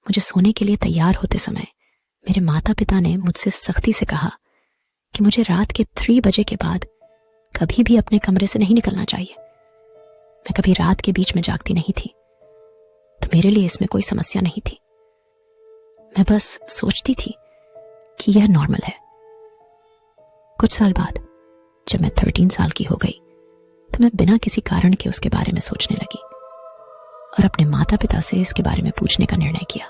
मुझे सोने के लिए तैयार होते समय मेरे माता पिता ने मुझसे सख्ती से कहा कि मुझे रात के 3 बजे के बाद कभी भी अपने कमरे से नहीं निकलना चाहिए। मैं कभी रात के बीच में जागती नहीं थी, तो मेरे लिए इसमें कोई समस्या नहीं थी। मैं बस सोचती थी कि यह नॉर्मल है। कुछ साल बाद जब मैं 13 साल की हो गई तो मैं बिना किसी कारण के उसके बारे में सोचने लगी और अपने माता पिता से इसके बारे में पूछने का निर्णय किया।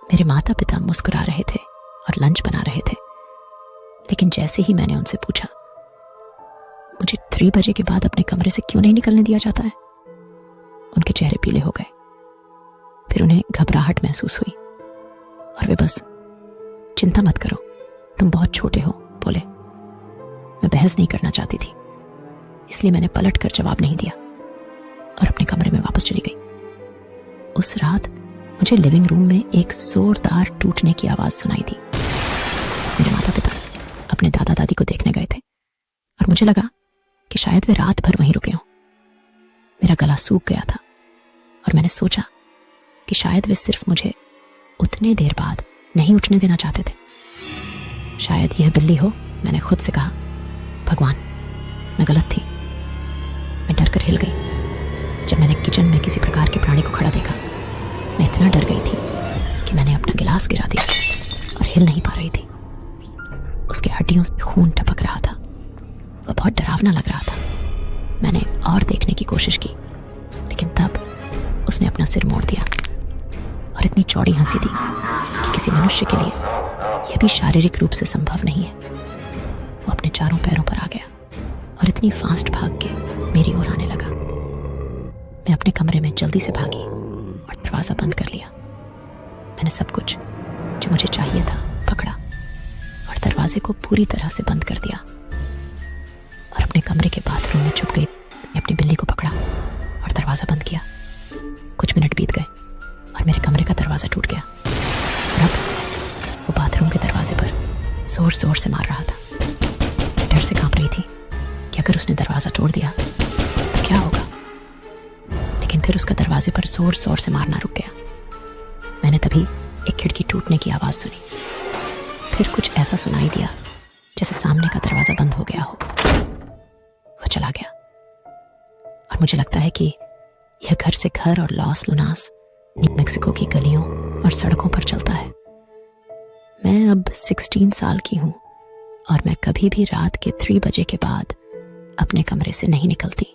मेरे माता पिता मुस्कुरा रहे थे और लंच बना रहे थे, लेकिन जैसे ही मैंने उनसे पूछा मुझे 3 बजे के बाद अपने कमरे से क्यों नहीं निकलने दिया जाता है, उनके चेहरे पीले हो गए। फिर उन्हें घबराहट महसूस हुई और वे बस चिंता मत करो, तुम बहुत छोटे हो बोले। मैं बहस नहीं करना चाहती थी, इसलिए मैंने पलट कर जवाब नहीं दिया और अपने कमरे में वापस चली गई। उस रात मुझे लिविंग रूम में एक जोरदार टूटने की आवाज सुनाई दी। मेरे माता पिता अपने दादा दादी को देखने गए थे और मुझे लगा कि शायद वे रात भर वहीं रुके हों। मेरा गला सूख गया था और मैंने सोचा कि शायद वे सिर्फ मुझे उतने देर बाद नहीं उठने देना चाहते थे। शायद यह बिल्ली हो, मैंने खुद से कहा। भगवान, मैं गलत थी। मैं डर कर हिल गई जब मैंने किचन में किसी प्रकार के प्राणी को खड़ा देखा। मैं इतना डर गई थी कि मैंने अपना गिलास गिरा दिया और हिल नहीं पा रही थी। उसकी हड्डियों से खून टपक रहा था। वह बहुत डरावना लग रहा था। मैंने और देखने की कोशिश की, लेकिन तब उसने अपना सिर मोड़ दिया और इतनी चौड़ी हंसी दी कि किसी मनुष्य के लिए यह भी शारीरिक रूप से संभव नहीं है। वो अपने चारों पैरों पर आ गया और इतनी फास्ट भाग के मेरी ओर आने लगा। मैं अपने कमरे में जल्दी से भागी और दरवाजा बंद कर लिया। मैंने सब कुछ जो मुझे चाहिए था पकड़ा और दरवाजे को पूरी तरह से बंद कर दिया और अपने कमरे के बाथरूम में छुप गई। अपनी बिल्ली को पकड़ा और दरवाजा बंद किया। कुछ मिनट बीत गए और मेरे कमरे का दरवाजा टूट गया और अब वो बाथरूम के दरवाजे पर जोर जोर से मार रहा था। मैं डर से कांप रही थी कि अगर उसने दरवाजा तोड़ दिया तो क्या होगा, लेकिन फिर उसका दरवाजे पर जोर जोर से मारना रुक गया। मैंने तभी एक खिड़की टूटने की आवाज सुनी। फिर कुछ ऐसा सुनाई दिया जैसे सामने का दरवाजा बंद हो गया हो। वो चला गया और मुझे लगता है कि यह घर से घर और लॉस लुनास न्यू मैक्सिको की गलियों और सड़कों पर चलता है। मैं अब 16 साल की हूं और मैं कभी भी रात के 3 बजे के बाद अपने कमरे से नहीं निकलती।